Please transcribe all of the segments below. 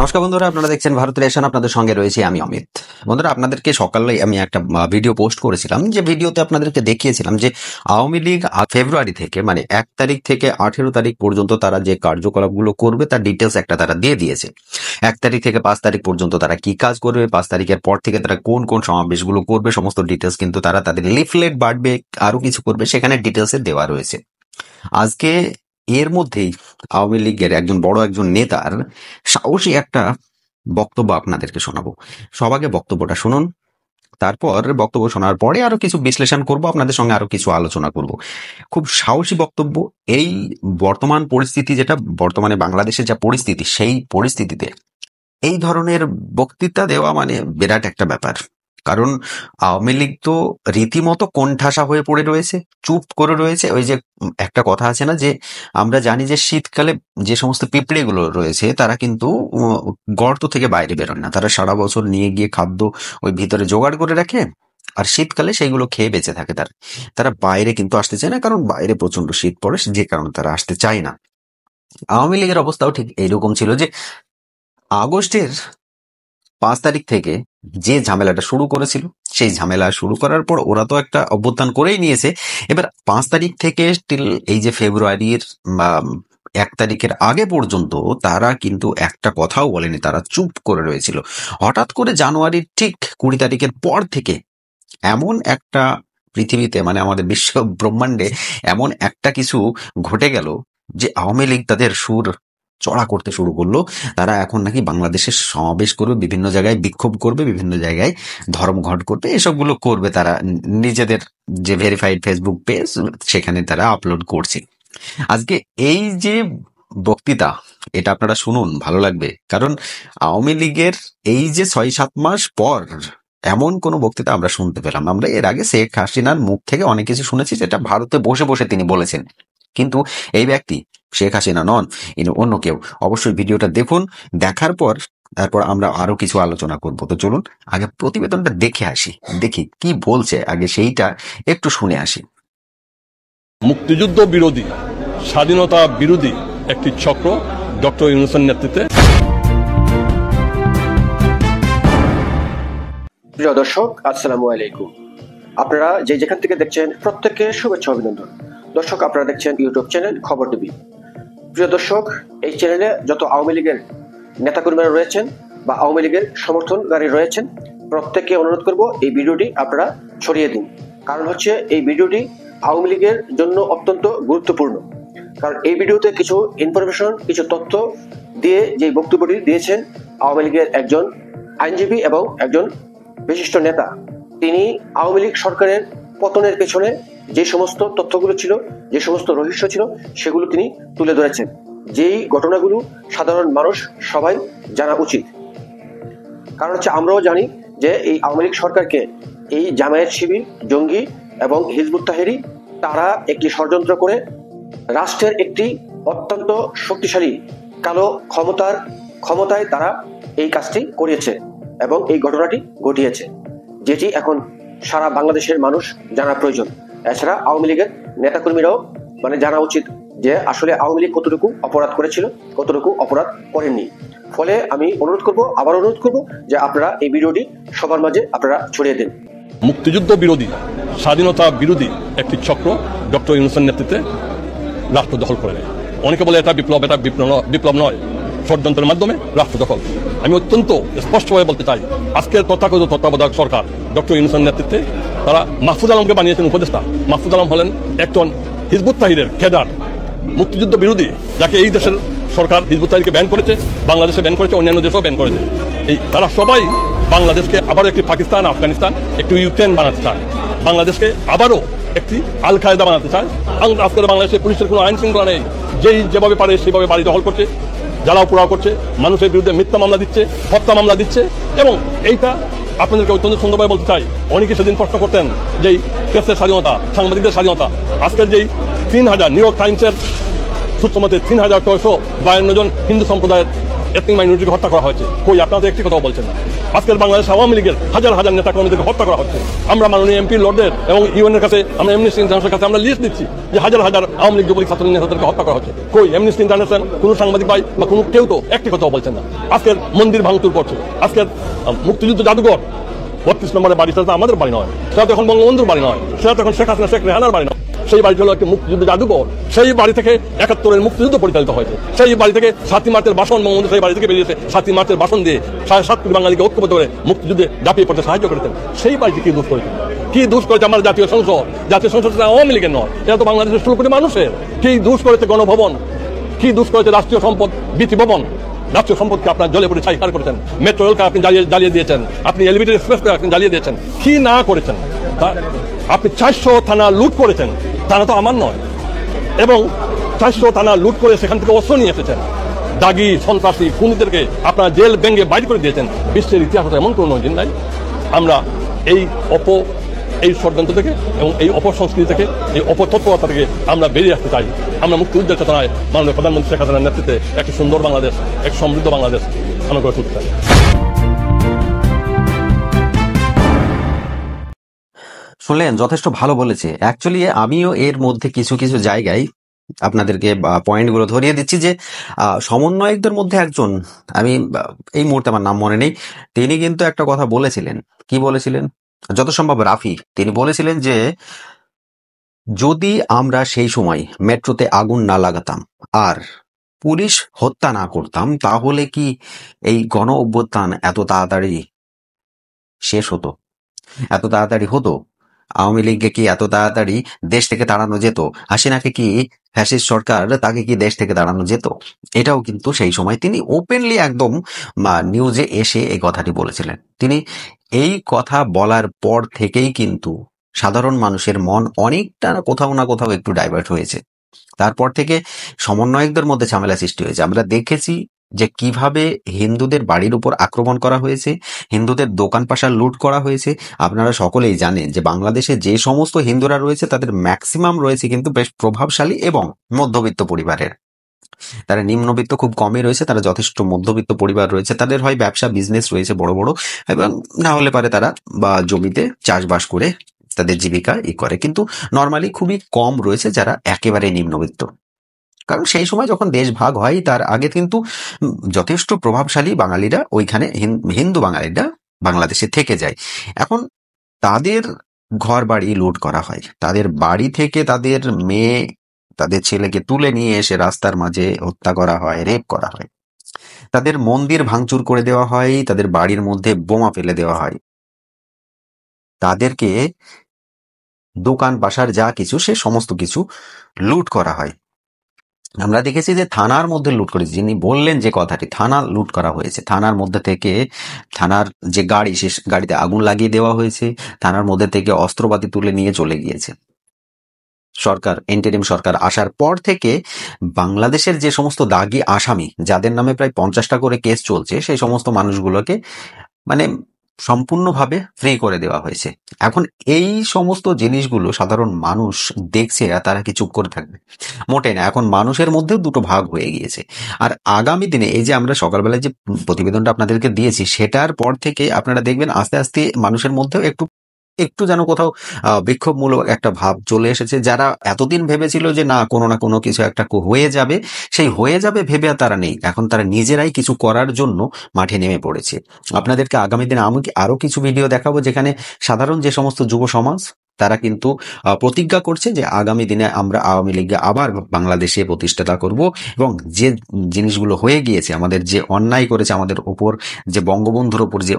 নমস্কার বন্ধুরা, আপনারা দেখছেন ভারতের এশান। আপনাদের সঙ্গে রয়েছে আমি অমিত। বন্ধুরা, আপনাদেরকে সকালে আমি একটা ভিডিও পোস্ট করেছিলাম, যে ভিডিওতে আপনাদেরকে দেখিয়েছিলাম যে আওয়ামী লীগ ফেব্রুয়ারি থেকে মানে 1 তারিখ থেকে 18 তারিখ পর্যন্ত তারা যে কার্যকলাপগুলো করবে তার ডিটেলস একটা তারা দিয়ে দিয়েছে। 1 তারিখ থেকে 5 তারিখ পর্যন্ত তারা কি কাজ করবে, 5 তারিখের পর থেকে তারা কোন কোন সমাবেশগুলো করবে, সমস্ত ডিটেলস কিন্তু তারা তাদের লিফলেট বাড়বে, আরো কিছু করবে, সেখানে ডিটেলসে দেওয়া রয়েছে। আজকে এর মধ্যেই আওয়ামী লীগের একজন নেতার সাহসী একটা বক্তব্য আপনাদেরকে শোনাবো। সবাইকে বক্তব্যটা শুনুন, তারপর বক্তব্য শোনার পরে আরো কিছু বিশ্লেষণ করব, আপনাদের সঙ্গে আরো কিছু আলোচনা করব। খুব সাহসী বক্তব্য। এই বর্তমান পরিস্থিতি, যেটা বর্তমানে বাংলাদেশের যা পরিস্থিতি, সেই পরিস্থিতিতে এই ধরনের বক্তৃতা দেওয়া মানে বিরাট একটা ব্যাপার। কারণ আওয়ামী লীগ তো রীতিমতো কোণঠাসা হয়ে পড়ে রয়েছে, চুপ করে রয়েছে। ওই যে একটা কথা আছে না, যে আমরা জানি যে শীতকালে যে সমস্ত পিঁপড়েগুলো রয়েছে তারা কিন্তু গর্ত থেকে বাইরে বেরোয় না, তারা সারা বছর নিয়ে গিয়ে খাদ্য ওই ভিতরে জোগাড় করে রাখে, আর শীতকালে সেইগুলো খেয়ে বেঁচে থাকে। তারা বাইরে কিন্তু আসতে চায় না, কারণ বাইরে প্রচন্ড শীত পড়ে, যে কারণে তারা আসতে চায় না। আওয়ামী লীগের অবস্থাও ঠিক এইরকম ছিল, যে আগস্টের 5 তারিখ থেকে যে ঝামেলাটা শুরু করেছিল, সেই ঝামেলা শুরু করার পর ওরা তো একটা অভ্যুত্থান করেই নিয়েছে। এবার 5 তারিখ থেকে স্টিল এই যে ফেব্রুয়ারির 1 তারিখের আগে পর্যন্ত তারা কিন্তু একটা কথাও বলেনি, তারা চুপ করে রয়েছিল। হঠাৎ করে জানুয়ারির ঠিক 20 তারিখের পর থেকে এমন একটা পৃথিবীতে, মানে আমাদের বিশ্ব ব্রহ্মাণ্ডে এমন একটা কিছু ঘটে গেল যে আওয়ামী লীগ তাদের সুর চড়া করতে শুরু করলো। তারা এখন নাকি বাংলাদেশের সমাবেশ করবে, বিভিন্ন জায়গায় বিক্ষোভ করবে, বিভিন্ন জায়গায় ধর্মঘট করবে, এসবগুলো করবে। তারা নিজেদের যে ভেরিফাইড ফেসবুক পেজ, সেখানে তারা আপলোড করছে। আজকে এই যে বক্তৃতা, এটা আপনারা শুনুন, ভালো লাগবে। কারণ আওয়ামী লীগের এই যে 6-7 মাস পর এমন কোন বক্তৃতা আমরা শুনতে পেলাম। আমরা এর আগে শেখ হাসিনার মুখ থেকে অনেক কিছু শুনেছি, যেটা ভারতে বসে বসে তিনি বলেছেন, কিন্তু এই ব্যক্তি শেখ হাসিনা নন, ইনি অন্য কেউ। অবশ্যই ভিডিওটা দেখুন, দেখার পর তারপর আমরা আরো কিছু আলোচনা করব। তো চলুন আগে প্রতিবেদনটা দেখে আসি, দেখি কি বলছে, আগে সেইটা একটু শুনে আসি। মুক্তিযুদ্ধ বিরোধী, স্বাধীনতা বিরোধী একটি চক্র ডক্টর ইউনূসের নেতৃত্বে। প্রিয় দর্শক, আসসালামু আলাইকুম। আপনারা যেখান থেকে দেখছেন প্রত্যেককে শুভেচ্ছা অভিনন্দন। দর্শক, আপনারা দেখছেন ইউটিউব চ্যানেল খবর টিভি। প্রিয় দর্শক, এই চ্যানেলে যত আওয়ামী লীগের নেতাকর্মীরা রয়েছেন বা আওয়ামী লীগের সমর্থনকারী রয়েছেন, প্রত্যেককে অনুরোধ করব এই ভিডিওটি আপনারা ছড়িয়ে দিন। কারণ হচ্ছে এই ভিডিওটি আওয়ামী লীগের জন্য অত্যন্ত গুরুত্বপূর্ণ। কারণ এই ভিডিওতে কিছু ইনফরমেশন, কিছু তথ্য দিয়ে যে বক্তব্যটি দিয়েছেন আওয়ামী লীগের একজন আইনজীবী এবং একজন বিশিষ্ট নেতা, তিনি আওয়ামী লীগ সরকারের পতনের পেছনে যে সমস্ত তথ্যগুলো ছিল, যে সমস্ত রহস্য ছিল, সেগুলো তিনি তুলে ধরেছেন। যেই ঘটনাগুলো সাধারণ মানুষ সবাই জানা উচিত। কারণ হচ্ছে আমরাও জানি যে এই আওয়ামী লীগ সরকারকে এই জামায়াত শিবির, জঙ্গি এবং হিজবুত তাহরির তারা একটি ষড়যন্ত্র করে রাষ্ট্রের একটি অত্যন্ত শক্তিশালী কালো ক্ষমতায় তারা এই কাজটি করিয়েছে এবং এই ঘটনাটি ঘটিয়েছে, যেটি এখন সারা বাংলাদেশের মানুষ জানা প্রয়োজন। এছাড়া আওয়ামী লীগের নেতাকর্মীরাও জানা উচিত যে আসলে আওয়ামী লীগ কতটুকু অপরাধ করেছিল, কতটুকু অপরাধ করেননি। ফলে আমি আবার অনুরোধ করব যে আপনারা এই ভিডিওটি সবার মাঝে আপনারা ছড়িয়ে দেন। মুক্তিযুদ্ধ বিরোধী, স্বাধীনতা বিরোধী একটি চক্র ডক্টর ইউনূসের নেতৃত্বে রাষ্ট্র দখল করে নেয়। অনেকে বলে এটা বিপ্লব নয়, ষড়যন্ত্রের মাধ্যমে রাষ্ট্র দখল। আমি অত্যন্ত স্পষ্টভাবে বলতে চাই, আজকের তথাকথিত তত্ত্বাবধায়ক সরকার ডক্টর ইউনূসের নেতৃত্বে তারা মাহফুজ আলমকে বানিয়েছেন উপদেষ্টা। মাহফুজ আলম হলেন একজন হিজবুত তাহরিরের খেদার, মুক্তিযুদ্ধ বিরোধী, যাকে এই দেশের সরকার হিজবুত তাহরিরকে ব্যান করেছে, বাংলাদেশে ব্যান করেছে, অন্যান্য দেশেও ব্যান করেছে। তারা সবাই বাংলাদেশকে আবারও একটি পাকিস্তান, আফগানিস্তান, একটি ইউক্রেন বানাতে চায়, বাংলাদেশকে আবারও একটি আল কায়দা বানাতে চায়। আজকে বাংলাদেশের পুলিশের কোনো আইন শৃঙ্খলা নেই, যেভাবে পারে সেভাবে বাড়ি দখল করছে, জ্বালাও পোড়াও করছে, মানুষের বিরুদ্ধে মিথ্যা মামলা দিচ্ছে, হত্যা মামলা দিচ্ছে। এবং এইটা আপনাদেরকে অত্যন্ত সুন্দরভাবে বলতে চাই, অনেকে সেদিন প্রশ্ন করতেন যে প্রেসের স্বাধীনতা, সাংবাদিকদের স্বাধীনতা। আজকের যেই 3000 নিউ ইয়র্ক টাইমসের সূত্র মতে 3652 জন হিন্দু সম্প্রদায়ের এথনিক মাইনরিটিকে হত্যা করা হয়েছে। কই আপনারা তো একটি কথাও বলছেন না। আজকের বাংলাদেশ আওয়ামী লীগের হাজার হাজার নেতা কর্মীদেরকে হত্যা করা হচ্ছে। আমরা মাননীয় এমপি লর্ডের এবং ইউএনের কাছে, আমরা এমনিস্টি ইন্টারন্যাশনালের কাছে আমরা লিস্ট দিচ্ছি যে হাজার হাজার আওয়ামী লীগ যুবলীগ ছাত্র নেতাদেরকে হত্যা করা হচ্ছে। কই এমনিস্টি ইন্টারন্যাশনাল কোনো সাংবাদিক ভাই বা কোনো কেউ তো একটি কথাও বলছেন না। আজকের মন্দির ভাঙচুর করছে, আজকের মুক্তিযুদ্ধ জাদুঘর 32 নম্বরের বাড়ি, সেটা তো আমাদের বাড়ি নয়, সেটা তো এখন বঙ্গবন্ধুর বাড়ি নয়, সেটা তো এখন শেখ হাসিনা শেখ রেহানার বাড়ি নয়। সেই বাড়িটি হলো একটি মুক্তিযুদ্ধ জাদুঘর। সেই বাড়ি থেকে 71-এর মুক্তিযুদ্ধ পরিচালিত হয়েছে। সেই বাড়ি থেকে 7ই মার্চের ভাষণ, বঙ্গবন্ধু সেই বাড়ি থেকে বেরিয়েছে 7ই মার্চের ভাষণ দিয়ে 7.5 কোটি বাঙালিকে ঐক্যবদ্ধ করে মুক্তিযুদ্ধে ঝাঁপিয়ে পড়তে সাহায্য করেছেন। সেই বাড়িটি কি দোষ করেছেন? কি দোষ করেছে আমার জাতীয় সংসদ? জাতীয় সংসদ আওয়ামী লীগের নয়, এটা তো বাংলাদেশের 16 কোটি মানুষের। কি দোষ করেছে গণভবন? কি দোষ করেছে রাষ্ট্রীয় সম্পদ বিধি ভবন? রাষ্ট্রীয় সম্পদকে আপনার জলে পড়ে ছাইহার করেছেন। মেট্রো রেলকে আপনি জ্বালিয়ে দিয়েছেন, আপনি এলিভেটেড এক্সপ্রেসকে আপনি জ্বালিয়ে দিয়েছেন। কি না করেছেন? আপনি 400 থানা লুট করেছেন, থানা তো আমার নয়, এবং 400 থানা লুট করে সেখান থেকে অস্ত্র নিয়ে এসেছেন। দাগি সন্ত্রাসী খুনিদেরকে আপনারা জেল ভেঙে বাইর করে দিয়েছেন। বিশ্বের ইতিহাসে এমন কোনো দিন নাই। আমরা এই ষড়যন্ত্র থেকে এবং এই অপসংস্কৃতি থেকে, এই অপতৎপরতা থেকে আমরা বেরিয়ে আসতে চাই। আমরা মুক্তিযুদ্ধের চেতনায় মাননীয় প্রধানমন্ত্রী শেখ হাসিনার নেতৃত্বে একটি সুন্দর বাংলাদেশ, এক সমৃদ্ধ বাংলাদেশ আমরা গড়ে তুলতে চাই। শুনলেন, যথেষ্ট ভালো বলেছে। অ্যাকচুয়ালি আমিও এর মধ্যে কিছু কিছু জায়গায় আপনাদেরকে পয়েন্টগুলো ধরিয়ে দিচ্ছি যে সমন্বয়কদের মধ্যে একজন, আমি এই মুহূর্তে আমার নাম মনে নেই, তিনি কিন্তু একটা কথা বলেছিলেন। কি বলেছিলেন? যত সম্ভব রাফি, তিনি বলেছিলেন যে যদি আমরা সেই সময় মেট্রোতে আগুন না লাগাতাম আর পুলিশ হত্যা না করতাম, তাহলে কি এই গণ অভ্যুত্থান এত তাড়াতাড়ি শেষ হতো, এত তাড়াতাড়ি হতো? আওয়ামী লীগকে কি এত তাড়াতাড়ি দেশ থেকে তাড়ানো যেত? হাসিনাকে কি, ফ্যাসিস্ট সরকার তাকে কি দেশ থেকে তাড়ানো যেত? এটাও কিন্তু সেই সময় তিনি ওপেনলি একদম নিউজে এসে এই কথাটি বলেছিলেন। তিনি এই কথা বলার পর থেকেই কিন্তু সাধারণ মানুষের মন অনেকটা কোথাও না কোথাও একটু ডাইভার্ট হয়েছে। তারপর থেকে সমন্বয়কদের মধ্যে ঝামেলা সৃষ্টি হয়েছে। আমরা দেখেছি যে কিভাবে হিন্দুদের বাড়ির উপর আক্রমণ করা হয়েছে, হিন্দুদের দোকান পাশার লুট করা হয়েছে। আপনারা সকলেই জানেন যে বাংলাদেশে যে সমস্ত হিন্দুরা রয়েছে তাদের ম্যাক্সিমাম রয়েছে কিন্তু বেশ প্রভাবশালী এবং মধ্যবিত্ত পরিবারের। তারা নিম্নবিত্ত খুব কমই রয়েছে, তারা যথেষ্ট মধ্যবিত্ত পরিবার রয়েছে। তাদের হয় ব্যবসা বিজনেস রয়েছে বড় বড়, এবং না হলে পারে তারা বা জমিতে চাষবাস করে তাদের জীবিকা করে, কিন্তু নর্মালি খুবই কম রয়েছে যারা একেবারে নিম্নবিত্ত। কারণ সেই সময় যখন দেশ ভাগ হয় তার আগে কিন্তু যথেষ্ট প্রভাবশালী বাঙালিরা ওইখানে, হিন্দু বাঙালিরা বাংলাদেশে থেকে যায়। এখন তাদের ঘর বাড়ি লুট করা হয়, তাদের বাড়ি থেকে তাদের মেয়ে, তাদের ছেলেকে তুলে নিয়ে এসে রাস্তার মাঝে হত্যা করা হয়, রেপ করা হয়, তাদের মন্দির ভাঙচুর করে দেওয়া হয়, তাদের বাড়ির মধ্যে বোমা ফেলে দেওয়া হয়, তাদেরকে দোকান বাসার যা কিছু সে সমস্ত কিছু লুট করা হয়। আমরা দেখেছি যে থানার মধ্যে লুট করেছে, যিনি বললেন যে কথাটি, থানা লুট করা হয়েছে। থানার মধ্যে থেকে থানার যে গাড়ি, সে গাড়িতে আগুন লাগিয়ে দেওয়া হয়েছে, থানার মধ্যে থেকে অস্ত্রপাতি তুলে নিয়ে চলে গিয়েছে। সরকার, ইন্টারিম সরকার আসার পর থেকে বাংলাদেশের যে সমস্ত দাগী আসামি, যাদের নামে প্রায় 50টা করে কেস চলছে, সেই সমস্ত মানুষগুলোকে মানে সম্পূর্ণভাবে ফ্রি করে দেওয়া হয়েছে। এখন এই সমস্ত জিনিসগুলো সাধারণ মানুষ দেখছে আর তারা কি চুপ করে থাকবে? মোটেই না। এখন মানুষের মধ্যেও দুটো ভাগ হয়ে গিয়েছে। আর আগামী দিনে এই যে আমরা সকালবেলায় যে প্রতিবেদনটা আপনাদেরকে দিয়েছি, সেটার পর থেকে আপনারা দেখবেন আস্তে আস্তে মানুষের মধ্যেও একটু যেন কোথাও বিক্ষোভমূলক একটা ভাব চলে এসেছে। যারা এতদিন ভেবেছিল যে না কোনো না কোনো কিছু একটা হয়ে যাবে, সেই হয়ে যাবে ভেবে আর তারা নেই। এখন তারা নিজেরাই কিছু করার জন্য মাঠে নেমে পড়েছে। আপনাদেরকে আগামী দিনে আমি আরো কিছু ভিডিও দেখাবো যেখানে সাধারণ যে সমস্ত যুব সমাজ তারা কিন্তু প্রতিজ্ঞা করছে যে আগামী দিনে আমরা আওয়ামী লীগকে আবার বাংলাদেশে প্রতিষ্ঠাতা করব, এবং যে জিনিসগুলো হয়ে গিয়েছে, আমাদের যে অন্যায় করেছে আমাদের ওপর, যে বঙ্গবন্ধুর ওপর যে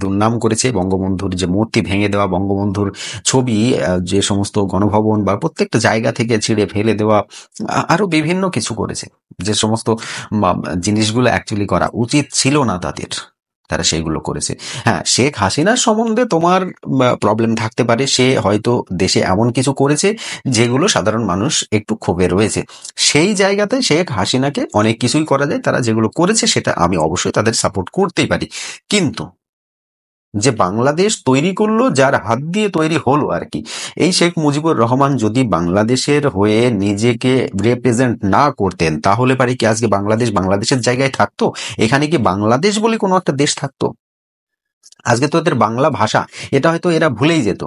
দুর্নাম করেছে, বঙ্গবন্ধুর যে মূর্তি ভেঙে দেওয়া, বঙ্গবন্ধুর ছবি যে সমস্ত গণভবন বা প্রত্যেকটা জায়গা থেকে ছিঁড়ে ফেলে দেওয়া, আরো বিভিন্ন কিছু করেছে, যে সমস্ত জিনিসগুলো অ্যাকচুয়ালি করা উচিত ছিল না তাদের, তারা সেইগুলো করেছে। হ্যাঁ, শেখ হাসিনার সম্বন্ধে তোমার প্রবলেম থাকতে পারে, সে হয়তো দেশে এমন কিছু করেছে যেগুলো সাধারণ মানুষ একটু ক্ষোভে রয়েছে। সেই জায়গাতে শেখ হাসিনাকে অনেক কিছুই করা যায়, তারা যেগুলো করেছে সেটা আমি অবশ্যই তাদের সাপোর্ট করতেই পারি। কিন্তু যে বাংলাদেশ তৈরি করলো, যার হাত দিয়ে তৈরি হলো আর কি, এই শেখ মুজিবুর রহমান যদি বাংলাদেশের হয়ে নিজেকে রিপ্রেজেন্ট না করতেন, তাহলে পারে কি আজকে বাংলাদেশ বাংলাদেশের জায়গায় থাকতো? এখানে কি বাংলাদেশ বলে কোনো একটা দেশ থাকতো? আজকে তো এদের বাংলা ভাষা এটা হয়তো এরা ভুলেই যেত,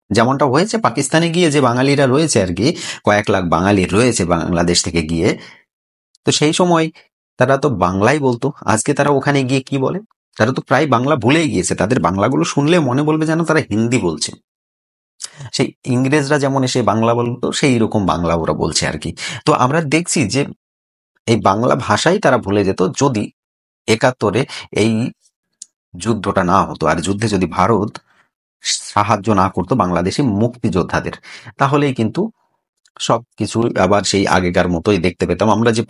যেমনটা হয়েছে পাকিস্তানে গিয়ে যে বাঙালিরা রয়েছে আর কি, কয়েক লাখ বাঙালি রয়েছে বাংলাদেশ থেকে গিয়ে, তো সেই সময় তারা তো বাংলাই বলতো। আজকে তারা ওখানে গিয়ে কি বলে? তারা তো প্রায় বাংলা ভুলেই গিয়েছে। তাদের বাংলাগুলো শুনলে মনে বলবে যেন তারা হিন্দি বলছে। সেই ইংরেজরা যেমন এসে বাংলা বলতো, সেই রকম বাংলা ওরা বলছে আর কি। তো আমরা দেখছি যে এই বাংলা ভাষাই তারা ভুলে যেত যদি 71-এ এই যুদ্ধটা না হতো, আর যুদ্ধে যদি ভারত সাহায্য না করতো বাংলাদেশি মুক্তিযোদ্ধাদের, তাহলেই কিন্তু সবকিছু আবার সেই আগেকার মতোই দেখতে পেতাম আমরা, যে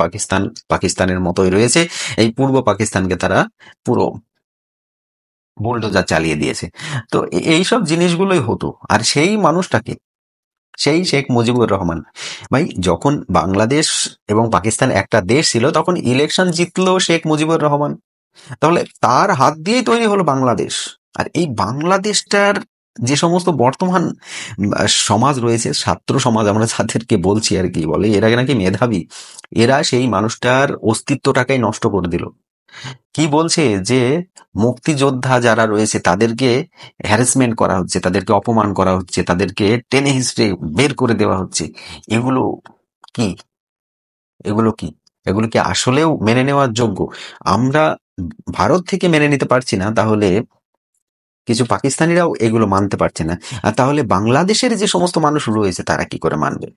পাকিস্তানের মতোই রয়েছে। এই পূর্ব পাকিস্তানকে তারা পুরো বুলডোজার চালিয়ে দিয়েছে। তো এইসব জিনিসগুলোই হতো। আর সেই মানুষটাকে, সেই শেখ মুজিবুর রহমান ভাই, যখন বাংলাদেশ এবং পাকিস্তান একটা দেশ ছিল, তখন ইলেকশন জিতলো শেখ মুজিবুর রহমান। তাহলে তার হাত দিয়েই তৈরি হলো বাংলাদেশ। আর এই বাংলাদেশটার যে সমস্ত বর্তমান সমাজ রয়েছে, ছাত্র সমাজ আমরা যাদেরকে বলছি আর কি, বলে এরা নাকি মেধাবী, এরা সেই মানুষটার অস্তিত্বটাকেই নষ্ট করে দিল। কি বলছে যে মুক্তিযোদ্ধা যারা রয়েছে তাদেরকে হ্যারাসমেন্ট করা হচ্ছে, তাদেরকে অপমান করা হচ্ছে, তাদেরকে টেনে হিস্ট্রে বের করে দেওয়া হচ্ছে। এগুলো কি? এগুলো কি? এগুলো কি আসলেও মেনে নেওয়ার যোগ্য? আমরা ভারত থেকে মেনে নিতে পারছি না, তাহলে কিছু পাকিস্তানিরাও এগুলো মানতে পারছে না, আর তাহলে বাংলাদেশের যে সমস্ত মানুষ রয়েছে তারা কি করে মানবে?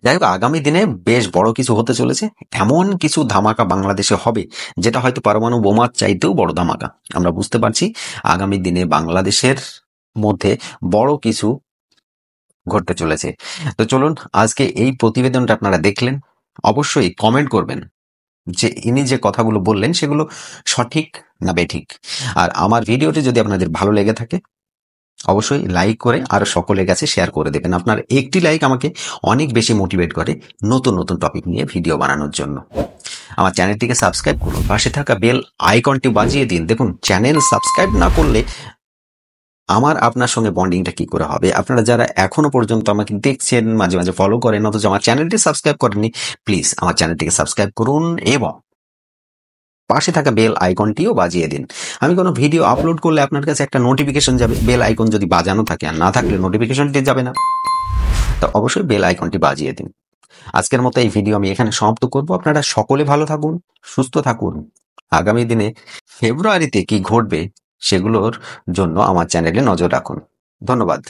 যাই হোক, আগামী দিনে বেশ বড় কিছু হতে চলেছে। এমন কিছু ধামাকা বাংলাদেশে হবে যেটা হয়তো পারমাণু বোমার চাইতেও বড় ধামাকা। আমরা বুঝতে পারছি আগামী দিনে বাংলাদেশের মধ্যে বড় কিছু ঘটতে চলেছে। তো চলুন, আজকে এই প্রতিবেদনটা আপনারা দেখলেন, অবশ্যই কমেন্ট করবেন যে ইনি যে কথাগুলো বললেন সেগুলো সঠিক না বেঠিক। আর আমার ভিডিওটি যদি আপনাদের ভালো লেগে থাকে, অবশ্যই লাইক করে আর সকলের কাছে শেয়ার করে দেবেন। আপনার একটি লাইক আমাকে অনেক বেশি মোটিভেট করে নতুন নতুন টপিক নিয়ে ভিডিও বানানোর জন্য। আমার চ্যানেলটিকে সাবস্ক্রাইব করুন, পাশে থাকা বেল আইকনটি বাজিয়ে দিন। দেখুন, চ্যানেল সাবস্ক্রাইব না করলে আমার আপনার সঙ্গে বন্ডিংটা কি করে হবে? আপনারা যারা এখনো পর্যন্ত আমাকে দেখছেন, মাঝে মাঝে ফলো করেন, অথচ আমার চ্যানেলটি সাবস্ক্রাইব করেননি, প্লিজ আমার চ্যানেলটিকে সাবস্ক্রাইব করুন এবং পাশে থাকা বেল আইকনটিও বাজিয়ে দিন। আমি কোনো ভিডিও আপলোড করলে আপনার কাছে একটা নোটিফিকেশন যাবে। বেল আইকন যদি বাজানো থাকে, আর না থাকলে নোটিফিকেশনটি যাবে না। তো অবশ্যই বেল আইকনটি বাজিয়ে দিন। আজকের মতো এই ভিডিও আমি এখানে সমাপ্ত করব। আপনারা সকলে ভালো থাকুন, সুস্থ থাকুন। আগামী দিনে ফেব্রুয়ারিতে কি ঘটবে সেগুলোর জন্য আমার চ্যানেলে নজর রাখুন। ধন্যবাদ।